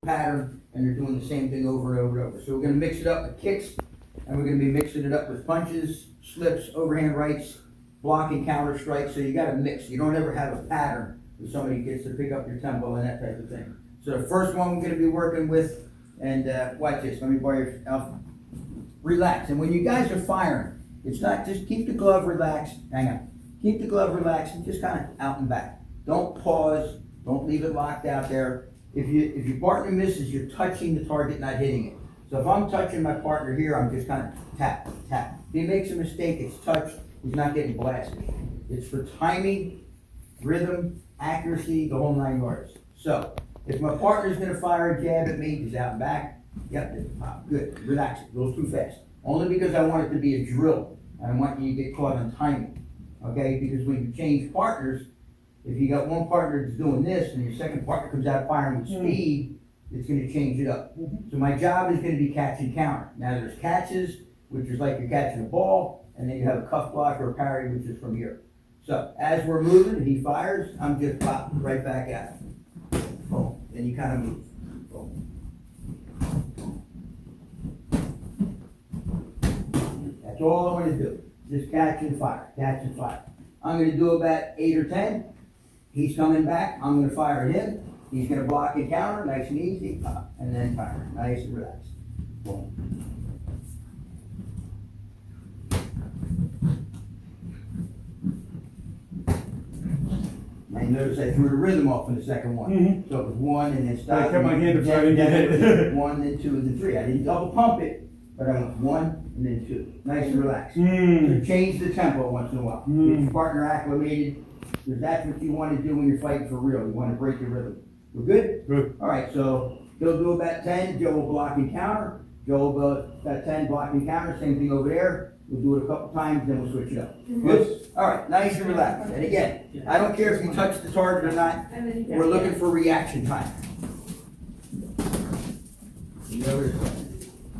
pattern, and they're doing the same thing over and over and over. So we're gonna mix it up with kicks, and we're gonna be mixing it up with punches, slips, overhand rights, blocking, counter strikes. So you gotta mix. You don't ever have a pattern where somebody gets to pick up your tempo and that type of thing. So the first one we're gonna be working with, and watch this, let me borrow your, relax. And when you guys are firing, it's not just keep the glove relaxed, hang on. Keep the glove relaxed and just kind of out and back. Don't pause, don't leave it locked out there. If your partner misses, you're touching the target, not hitting it. So if I'm touching my partner here, I'm just kind of tap, tap. If he makes a mistake, it's touched, he's not getting blasted. It's for timing, rhythm, accuracy, the whole 9 yards. So if my partner's gonna fire a jab at me, he's out and back. Yep, good, relax it, a little too fast. Only because I want it to be a drill. I don't want you to get caught on timing, okay? Because when you change partners, if you got one partner that's doing this and your second partner comes out firing with speed, it's gonna change it up. So my job is gonna be catch and counter. Now there's catches, which is like you're catching a ball, and then you have a cuff block or a parry, which is from here. So as we're moving and he fires, I'm just popping right back at him. Boom, then you kind of move. Boom. That's all I'm gonna do. Just catch and fire, catch and fire. I'm gonna do about 8 or 10. He's coming back, I'm gonna fire at him. He's gonna block and counter, nice and easy, pop, and then fire, nice and relaxed. Boom. Now you notice I threw the rhythm off in the second one. So it was 1 and then stop. I kept my hand up so I didn't get hit. 1, then 2, and then 3. I didn't double pump it, but I went 1 and then 2. Nice and relaxed. So change the tempo once in a while. Get your partner acclimated, because that's what you want to do when you're fighting for real. You want to break the rhythm. We're good? Good. All right, so he'll do about 10. Joe will block and counter. Joe will go about 10, block and counter. Same thing over there. We'll do it a couple times, then we'll switch it up. Good? All right, nice and relaxed. And again, I don't care if you touch the target or not. We're looking for reaction time. You know this.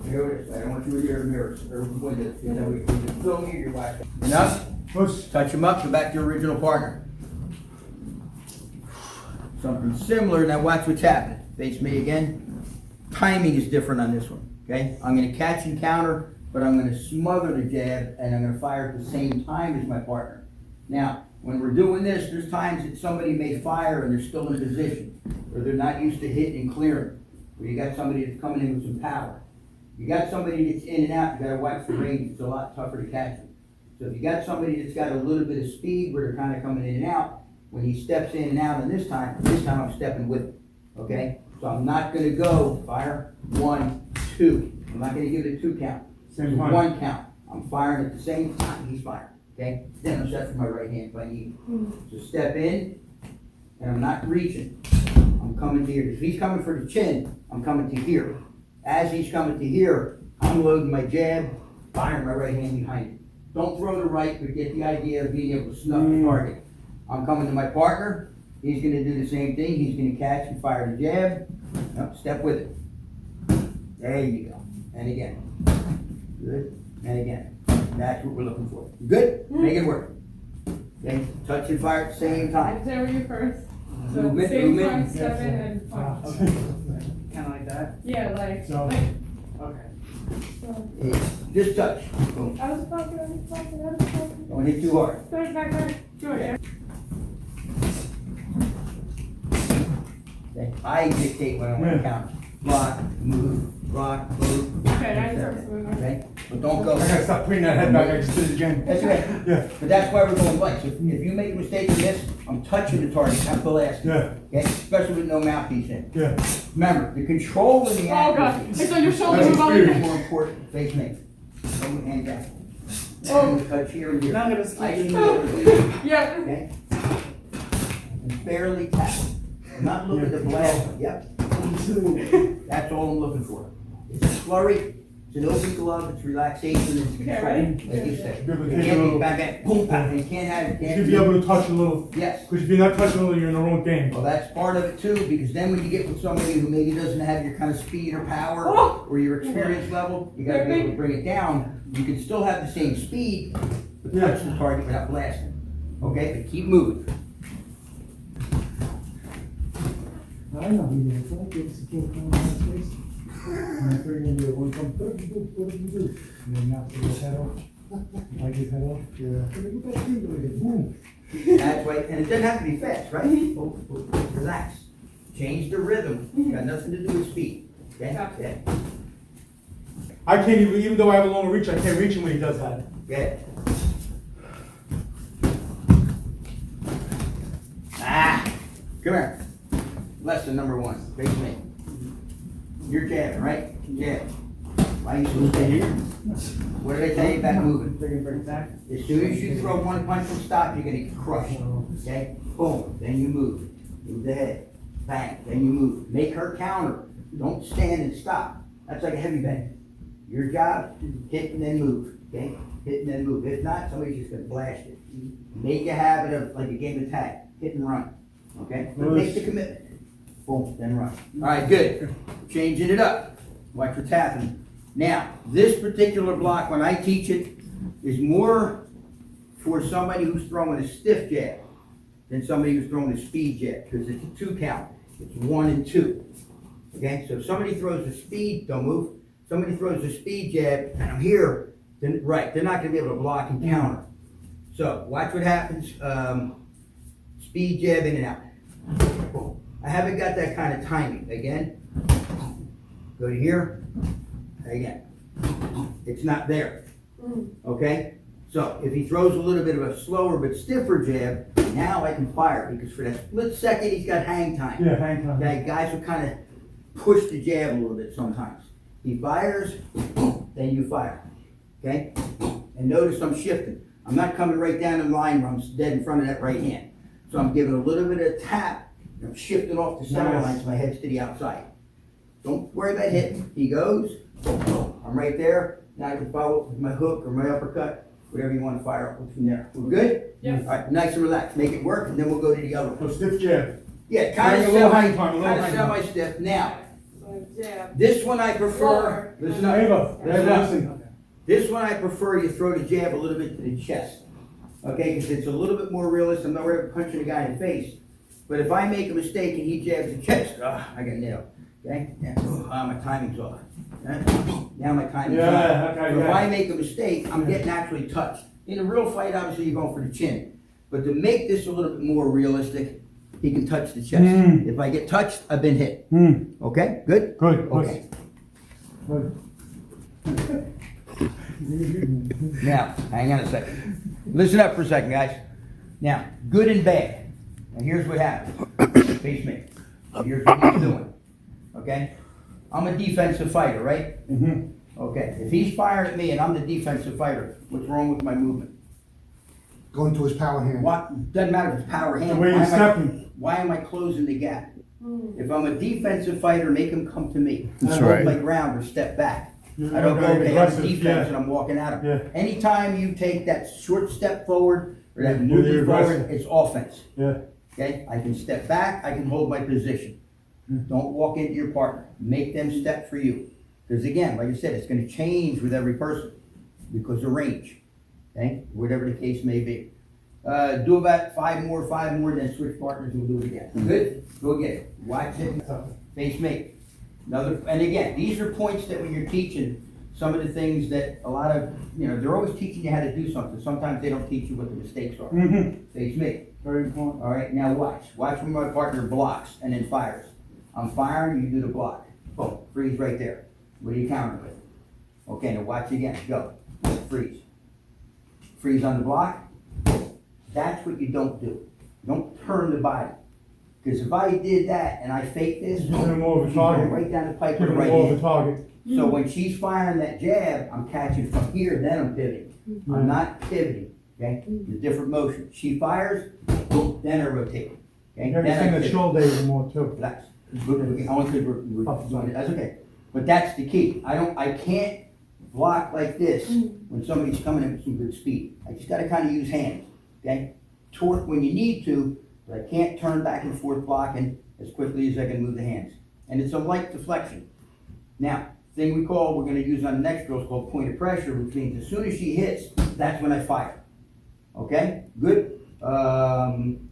You know this. I don't want you to hear the mirrors or windows. You know, we can film you, you're watching. Enough? Touch them up, go back to your original partner. Something similar, now watch what's happening. Face me again. Timing is different on this one, okay? I'm gonna catch and counter, but I'm gonna smother the jab and I'm gonna fire at the same time as my partner. Now, when we're doing this, there's times that somebody may fire and they're still in position, or they're not used to hitting and clearing, or you got somebody that's coming in with some power. You got somebody that's in and out, you gotta watch the range, it's a lot tougher to catch them. So if you got somebody that's got a little bit of speed where they're kind of coming in and out, when he steps in and out, and this time I'm stepping with him, okay? So I'm not gonna go fire 1, 2. I'm not gonna give it a 2 count. Same time. 1 count. I'm firing at the same time he's firing, okay? Then I'm set for my right hand if I need. So step in, and I'm not reaching. I'm coming to here. If he's coming for the chin, I'm coming to here. As he's coming to here, I'm loading my jab, firing my right hand behind it. Don't throw the right, but get the idea of being able to snuff the target. I'm coming to my partner. He's gonna do the same thing. He's gonna catch and fire the jab. Nope, step with it. There you go. And again. Good. And again. That's what we're looking for. You good? Make it work. Okay. Touch and fire at the same time. There were you first. So Movement, same movement. time, step in and punch. Okay. Kind of like that? Yeah, like, So- like, Okay. Just touch. Boom. I was talking. Don't hit too hard. Back. Go ahead. Okay. I dictate when I want to count. Block, move, rock, move. Okay, I just moving. Okay? But don't go. I gotta stop putting that head back, I just did it again. That's okay. Yeah. But that's why we're going light. So if you make a mistake in this, I'm touching the target, not blasting. Yeah. Okay? Especially with no mouthpiece in. Yeah. Remember, the control and the Oh god, accuracy it's on your shoulder. That's move on. experience. is more important. Face me. Don't hand down. Oh. Touch here and here. Now I'm gonna skip I you. should over Yeah. okay? And barely tap. I'm not looking to blast. Yep. That's all I'm looking for. It's a flurry, it's an open glove, it's relaxation, it's Okay, control, ready? like you said. Be able to It take a can't be little, bang, bang, boom, bang. You can't have, you can't should be. be able to touch a little, Yes. because if you're not touching a little, you're in the wrong game. Well, that's part of it too, because then when you get with somebody who maybe doesn't have your kind of speed or power Oh. or your experience level, you gotta be able to bring it down. You can still have the same speed, but Yeah. touch the target without blasting. Okay, but keep moving. I know he did. So I gave us a kill coming on his face. And I figured he would come, what did you do? What did you do? And then knocked his head off. I his head off. Yeah. Look at that thing with it. Boom. That's right, and it doesn't have to be fast, right? Oh, relax. Change the rhythm. Got nothing to do with speed. Okay? Gotcha. Yeah. I can't even though I have a long reach, I can't reach him when he does that. Yeah. Ah, come here. Lesson number one. Face me. You're jabbing, right? Jab. Why are you supposed to stay here? What did I tell you about moving? Bring it back. As soon as you throw one punch and stop, you're gonna get crushed. Okay? Boom. Then you move. Move the head. Bang. Then you move. Make her counter. Don't stand and stop. That's like a heavy bang. Your job, hit and then move. Okay? Hit and then move. If not, somebody's just gonna blast it. Make a habit of like a game of tag. Hit and run. Okay? But make the commitment. Boom. Then run. All right. Good. Changing it up. Watch what's happening. Now, this particular block, when I teach it, is more for somebody who's throwing a stiff jab than somebody who's throwing a speed jab, because it's a 2 count. It's 1 and 2. Okay, so if somebody throws a speed, don't move. Somebody throws a speed jab, and I'm here, then right, they're not gonna be able to block and counter. So watch what happens. Speed jab in and out. Boom. I haven't got that kind of timing. Again, go to here. Again, it's not there, okay? So if he throws a little bit of a slower but stiffer jab, now I can fire, because for that split second, he's got hang time. Yeah, hang time. Okay, guys will kind of push the jab a little bit sometimes. He fires, then you fire, okay? And notice I'm shifting. I'm not coming right down in line where I'm dead in front of that right hand. So I'm giving a little bit of tap, and I'm shifting off the center line so my head's to the outside. Don't worry about hitting. He goes. I'm right there. Now I can follow up with my hook or my uppercut, whatever you want to fire up with from there. We're good? Yes. All right, nice and relaxed. Make it work, and then we'll go to the other one. So stiff jab. Yeah, kind Bring of a little hang time, a little hang time. semi-stiff. Now, So jab. this one I prefer. Listen up. Ava, Listen up. listen. This one I prefer you throw the jab a little bit to the chest. Okay, because it's a little bit more realistic. I'm not worried about punching the guy in the face. But if I make a mistake and he jabs the chest, I got nailed. Okay? Yeah. My timing's off. Now my timing's Yeah, off. okay, So if yeah. I make a mistake, I'm getting actually touched. In a real fight, obviously, you're going for the chin. But to make this a little bit more realistic, he can touch the chest. If I get touched, I've been hit. Okay? Good? Good. Okay. Good. Now, hang on a second. Listen up for a second, guys. Now, good and bad. And here's what happens. Face me. Here's what he's doing. Okay? I'm a defensive fighter, right? Okay. If he's firing at me and I'm the defensive fighter, what's wrong with my movement? Going to his power hand. What? Doesn't matter if it's power hand. The way you're stepping. Why am I closing the gap? If I'm a defensive fighter, make him come to me. That's I hold right. my ground or step back. You're I don't go, okay, okay, I'm aggressive, defense yeah. and I'm walking at him. Yeah. Anytime you take that short step forward or that You're movement forward, aggressive. it's offense. Yeah. Okay? I can step back, I can hold my position. Don't walk into your partner. Make them step for you. Because again, like I said, it's gonna change with every person because of range. Okay? Whatever the case may be. Do about five more, then switch partners and we'll do it again. Good? Go again. Watch it. Face me. Another, and again, these are points that when you're teaching, some of the things that a lot of, they're always teaching you how to do something. Sometimes they don't teach you what the mistakes are. Face me. Very important. All right, now watch. Watch when my partner blocks and then fires. I'm firing, you do the block. Boom, freeze right there. What are you countering with? Okay, now watch again. Go. Freeze. Freeze on the block. That's what you don't do. You don't turn the body. Because if I did that and I fake this, Give him more of a she's going target. right down the pipe Give with the him right more of a hand. target. So when she's firing that jab, I'm catching from here, then I'm pivoting. I'm not pivoting, okay? It's a different motion. She fires, boom, then I rotate. Okay? You gotta Then I sing the pivot. shoulder even more too. Relax. Only because we're doing it. That's okay. But that's the key. I can't block like this when somebody's coming in with some good speed. I just gotta kind of use hands, okay? Torque when you need to, but I can't turn back and forth blocking as quickly as I can move the hands. And it's a light deflection. Now, thing we're gonna use on the next drill is called point of pressure, which means as soon as she hits, that's when I fire. Okay, good?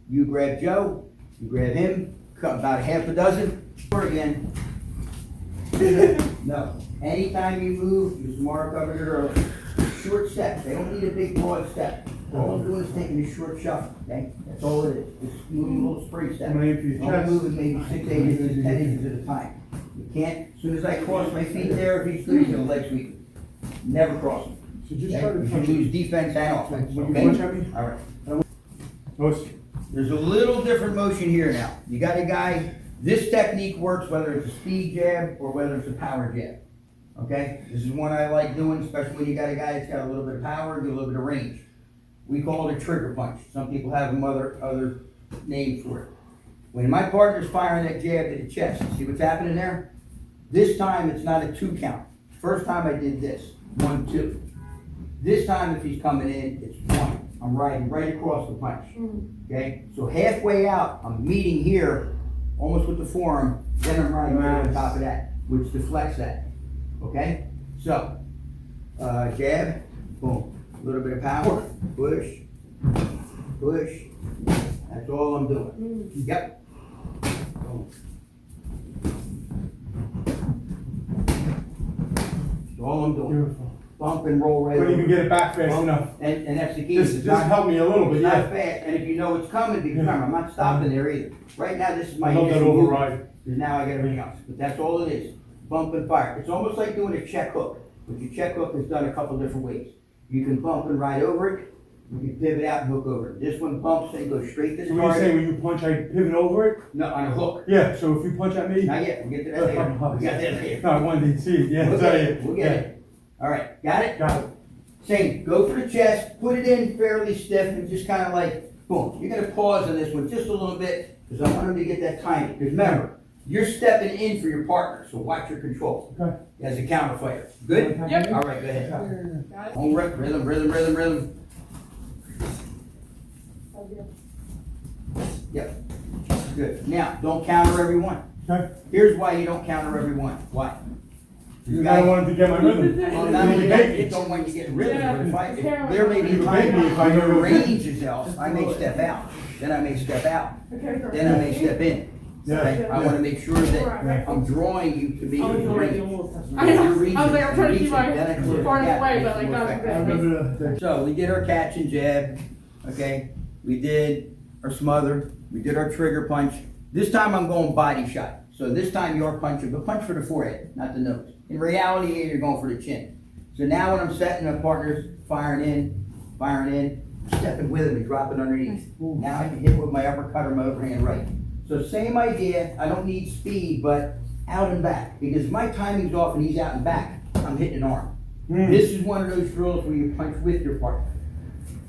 You grab Joe, you grab him, about a half a dozen, or again. No, anytime you move, you smart covered it earlier. Short steps, they don't need a big broad step. All I'm doing is taking a short shuffle, okay? That's all it is, just moving little spring steps. Only if you Only chest. moving maybe 6, 8 inches, 10 inches at a time. You can't, as soon as I cross my feet there, if he's good, he's gonna leg sweep. Never cross them. So just Okay? try to You punch can lose defense and offense, When you okay? punch at me? All right. Those- There's a little different motion here now. You got a guy, this technique works whether it's a speed jab or whether it's a power jab. Okay? This is one I like doing, especially when you got a guy that's got a little bit of power and a little bit of range. We call it a trigger punch. Some people have other names for it. When my partner's firing that jab to the chest, see what's happening there? This time it's not a 2 count. First time I did this, 1, 2. This time if he's coming in, it's 1. I'm riding right across the punch. Okay? So halfway out, I'm meeting here, almost with the forearm, then I'm riding right on top of that, which deflects that. Okay? So, jab, boom. A little bit of power, push, push. That's all I'm doing. Yep. Boom. That's all I'm doing. Beautiful. Bump and roll right Couldn't even over. get it back fast Bump, enough. And that's the key. This It's not- helped me a little bit, It's not yeah. fast, and if you know it's coming, because remember, I'm not stopping there either. Right now, this is my I love that initial movement, override. because now I got everything else, but that's all it is. Bump and fire. It's almost like doing a check hook, but your check hook is done a couple different ways. You can bump and ride over it, you can pivot out and hook over it. This one bumps and goes straight to So the what are you saying, target. when you punch, I pivot over it? No, on a hook. Yeah, so if you punch at me? Not yet, we'll get to that later. We got that later. No, I wanted to see it, yeah. We'll sorry. get it, we'll get Yeah. it. All right, got it? Got it. Same, go for the chest, put it in fairly stiff and just kind of like, boom. You're gonna pause on this one just a little bit, because I want him to get that timing. Because remember, you're stepping in for your partner, so watch your control. Okay. As a counter fighter. Good? Yep. All right, go ahead. Got it? Home rhythm, rhythm, rhythm, rhythm. Yep. Good. Now, don't counter every one. Okay. Here's why you don't counter every one. Why? This Because I guy- wanted to get my rhythm. Well, not only that, you don't want you to get rhythm, but if there may be You times can make me if I when know your your range is else, I may step out, then I may step out, Okay. then I may step in. Yeah. Okay? I wanna make sure that I'm drawing you to be I in was your range. I know. Your region, I was like, I'm trying to keep your my region, then I can farthest yeah, away, makes but it like, more not effective. I remember the. So we did our catch and jab, okay? We did our smother, we did our trigger punch. This time I'm going body shot. So this time you're punching, but punch for the forehead, not the nose. In reality, here you're going for the chin. So now when I'm setting my partners, firing in, stepping with him and dropping underneath. Now I can hit with my uppercut or my overhand right. So same idea, I don't need speed, but out and back. Because if my timing's off and he's out and back, I'm hitting an arm. This is one of those drills where you punch with your partner.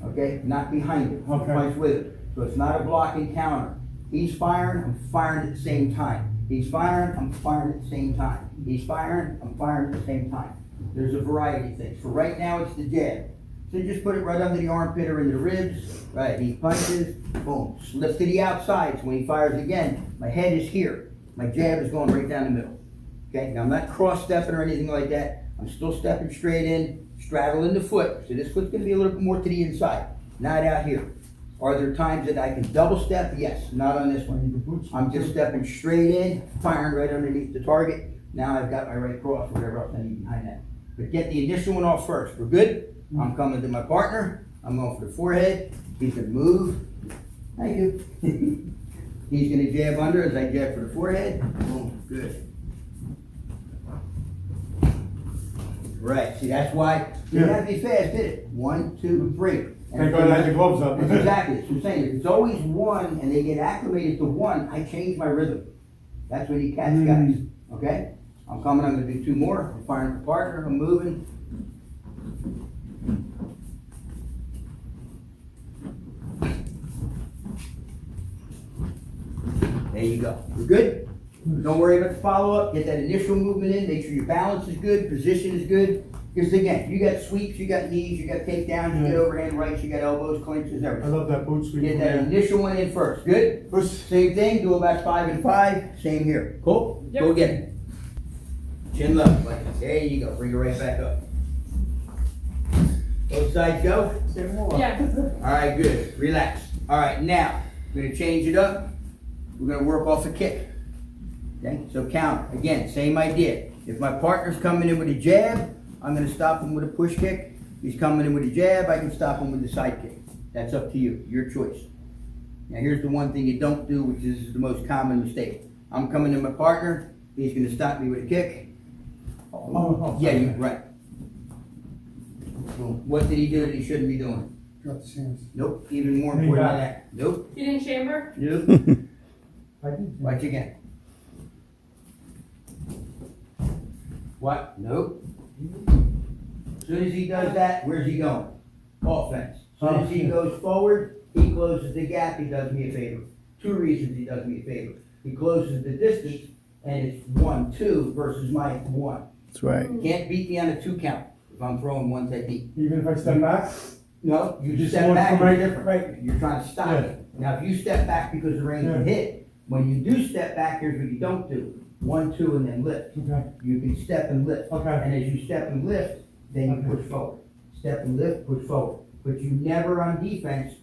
Okay, not behind it. Okay. Punch with it. So it's not a block and counter. He's firing, I'm firing at the same time. He's firing, I'm firing at the same time. He's firing, I'm firing at the same time. There's a variety of things. For right now, it's the jab. So just put it right under the armpit or into the ribs. Right, he punches, boom, slips to the outside. So when he fires again, my head is here. My jab is going right down the middle. Okay, now I'm not cross-stepping or anything like that. I'm still stepping straight in, straddling the foot. So this foot's gonna be a little bit more to the inside, not out here. Are there times that I can double step? Yes, not on this one. I'm just stepping straight in, firing right underneath the target. Now I've got my right cross, whatever else I need behind that. But get the initial one off first. We're good? I'm coming to my partner. I'm going for the forehead. He's gonna move. Thank you. He's gonna jab under as I jab for the forehead. Boom, good. Right, see, that's why you didn't have to be fast, did it? 1, 2, 3. Thank God I had the gloves up. That's exactly, that's what I'm saying. If it's always one and they get acclimated to one, I change my rhythm. That's when you catch guys, okay? I'm coming, I'm gonna do 2 more. I'm firing the partner, I'm moving. There you go. We're good? Don't worry about the follow-up. Get that initial movement in. Make sure your balance is good, position is good. Because again, you got sweeps, you got knees, you got takedowns, you got overhand rights, you got elbows, clinches, I everything. love that boot sweep. Get that initial one in first. Good? First, Same thing, do about 5 and 5. Same here. Cool? Yep. Go get it. Chin level. Like that. There you go. Bring it right back up. Both sides go? Yeah. All right, good. Relax. All right, now, I'm gonna change it up. we're gonna work off a kick. Okay, so counter, again, same idea. If my partner's coming in with a jab, I'm gonna stop him with a push kick. He's coming in with a jab, I can stop him with a side kick. That's up to you, your choice. Now here's the one thing you don't do, which is the most common mistake. I'm coming to my partner, he's gonna stop me with a kick. Yeah, you're right. Boom. What did he do that he shouldn't be doing? Drop the hands. Nope, even more important than that. Nope, You didn't chamber? nope. I did. Watch again. What? Nope. As soon as he does that, where's he going? Offense. As soon as he goes forward, he closes the gap, he does me a favor. Two reasons he does me a favor. He closes the distance, and it's 1-2 versus my 1. That's right. Can't beat me on a 2 count if I'm throwing one technique. Even if I step back? No, you Just step one back, from it's right- different. right. You're trying to stop Yeah. it. Now, if you step back because the range Yeah. can hit, when you do step back, here's what you don't do. 1-2 and then lift. Okay, You can step and lift. okay. And as you step and lift, then you Okay. push forward. Step and lift, push forward. But you never on defense,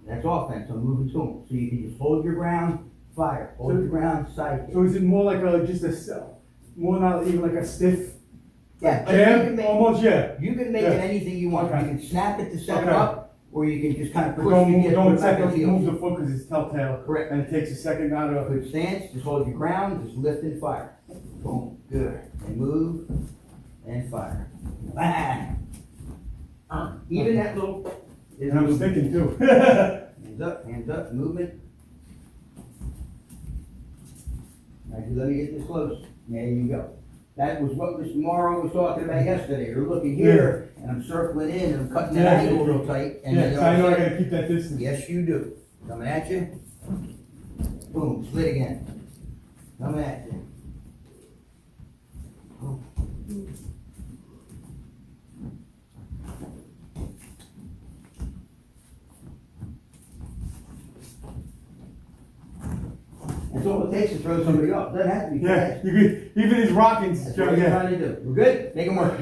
that's offense, I'm moving to them. So you can just hold your ground, fire, hold So- your ground, side kick. So is it more like a, just a, more not even like a stiff Yeah, but you can jab? make, Almost, yeah. you can make Yeah. it anything you want. You Okay. can snap it to set it Okay. up, or you can just kind of But push don't to move, get don't it back second, to move the the foot because it's telltale. Correct. And it takes a second out of. Good stance, just hold your ground, just lift and fire. Boom, good. And move and fire. Bang. Even that little is And I was movement. thinking too. Hands up, movement. Actually, let me get this close. There you go. That was what Mr. Morrow was talking about yesterday. You're looking here, and I'm circling in, and I'm cutting that Yeah. angle real tight. And then Yeah, so I know I all of a gotta keep that distance. sudden- Yes, you do. Coming at you. Boom, split again. Coming at you. Boom. That's all it takes to throw somebody off. Doesn't have to be Yeah, fast. you could, even his rocking's, That's what you're yeah. trying to do. We're good? Make them work.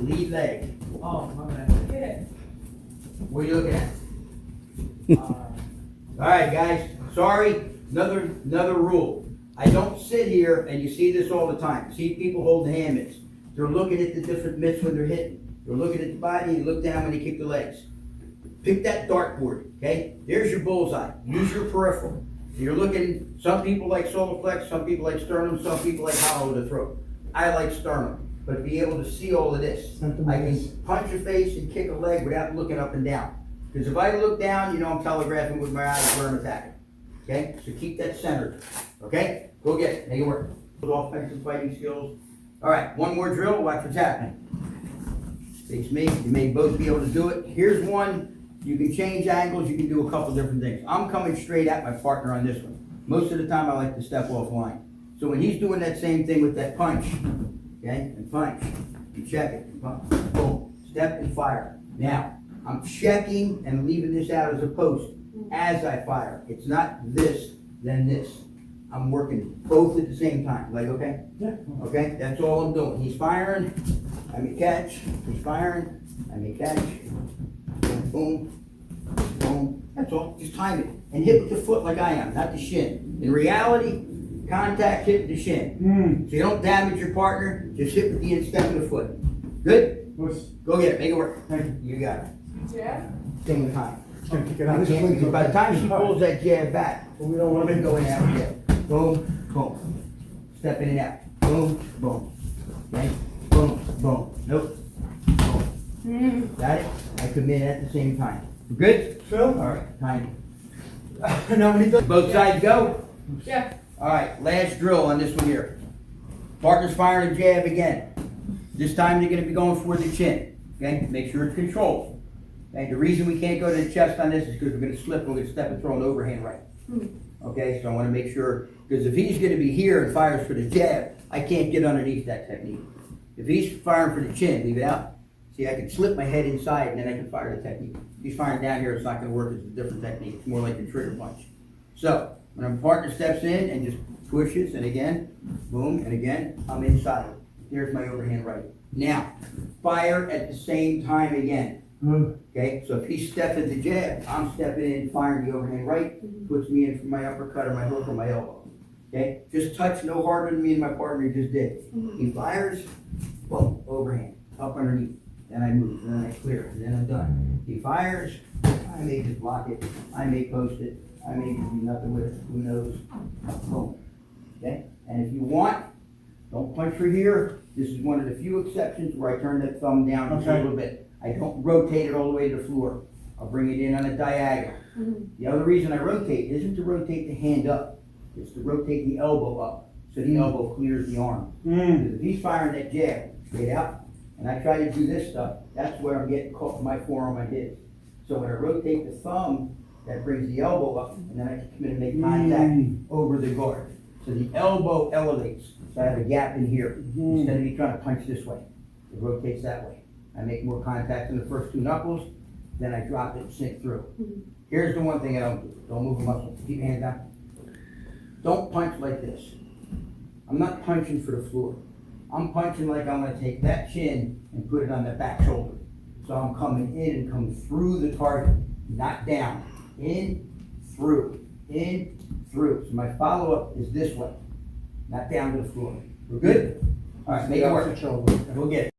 Lead leg. Oh, my bad. Get it. What are you looking at? Alright, guys, sorry, another rule. I don't sit here, and you see this all the time. See people hold the hand mitts. They're looking at the different mitts when they're hitting. They're looking at the body, you look down when you kick the legs. Pick that dartboard, okay? There's your bullseye. Use your peripheral. You're looking, some people like solar flex, some people like sternum, some people like hollow of the throat. I like sternum, but be able to see all of this. I can punch a face and kick a leg without looking up and down. Because if I look down, you know I'm telegraphing with my eyes where I'm attacking. Okay, so keep that centered. Okay, go get it, make it work. Offensive fighting skills. All right, one more drill, watch what's happening. Face me, you may both be able to do it. Here's one, you can change angles, you can do a couple different things. I'm coming straight at my partner on this one. Most of the time I like to step off line. So when he's doing that same thing with that punch, okay, and punch, you check it, and punch, boom, step and fire. Now, I'm checking and leaving this out as a post as I fire. It's not this, then this. I'm working both at the same time, like, okay? Yeah. Okay, that's all I'm doing. He's firing, I may catch, he's firing, I may catch. Boom, boom, boom, that's all, just time it. And hit with the foot like I am, not the shin. In reality, contact hit with the shin. So you don't damage your partner, just hit with the instep of the foot. Good? Go get it, make it work. Thank you. You got it. Yeah? Same time. Just gonna kick it I out. can't, because by the time she pulls that jab back, Well, we don't wanna we're make going out here. Boom, boom. Step in and out. Boom, boom. Okay? Boom, boom. Nope. Boom. Got it? I come in at the same time. We're good? Phil? All right, time. Now when he does. Both sides go? Yeah. All right, last drill on this one here. Partner's firing a jab again. This time they're gonna be going for the chin, okay? Make sure it's controlled. Okay, the reason we can't go to the chest on this is because we're gonna slip, we're gonna step and throw an overhand right. Okay, so I wanna make sure, because if he's gonna be here and fires for the jab, I can't get underneath that technique. If he's firing for the chin, leave it out. See, I can slip my head inside and then I can fire the technique. If he's firing down here, it's not gonna work, it's a different technique, it's more like a trigger punch. So, when a partner steps in and just pushes, and again, boom, and again, I'm inside. There's my overhand right. Now, fire at the same time again. Okay, so if he's stepping the jab, I'm stepping in, firing the overhand right, puts me in for my uppercut or my hook or my elbow. Okay, just touch no harder than me and my partner just did. He fires, boom, overhand, up underneath. Then I move, and then I clear, and then I'm done. He fires, I may just block it, I may post it, I may do nothing with it, who knows? Boom. Okay, and if you want, don't punch for here. This is one of the few exceptions where I turn that thumb down just a Okay. little bit. I don't rotate it all the way to the floor. I'll bring it in on a diagonal. The other reason I rotate isn't to rotate the hand up, it's to rotate the elbow up, so the elbow clears the arm. Because if he's firing that jab straight out, and I try to do this stuff, that's where I'm getting caught with my forearm on his. So when I rotate the thumb, that brings the elbow up, and then I can come in and make contact over the guard. So the elbow elevates, so I have a gap in here, instead of me trying to punch this way. It rotates that way. I make more contact in the first two knuckles, then I drop it and sink through. Here's the one thing I don't do, don't move a muscle, keep your hand down. Don't punch like this. I'm not punching for the floor. I'm punching like I'm gonna take that chin and put it on the back shoulder. So I'm coming in and coming through the target, not down. In, through, so my follow-up is this way, not down to the floor. We're good? All right, make it work. Opposite shoulder. We'll get it.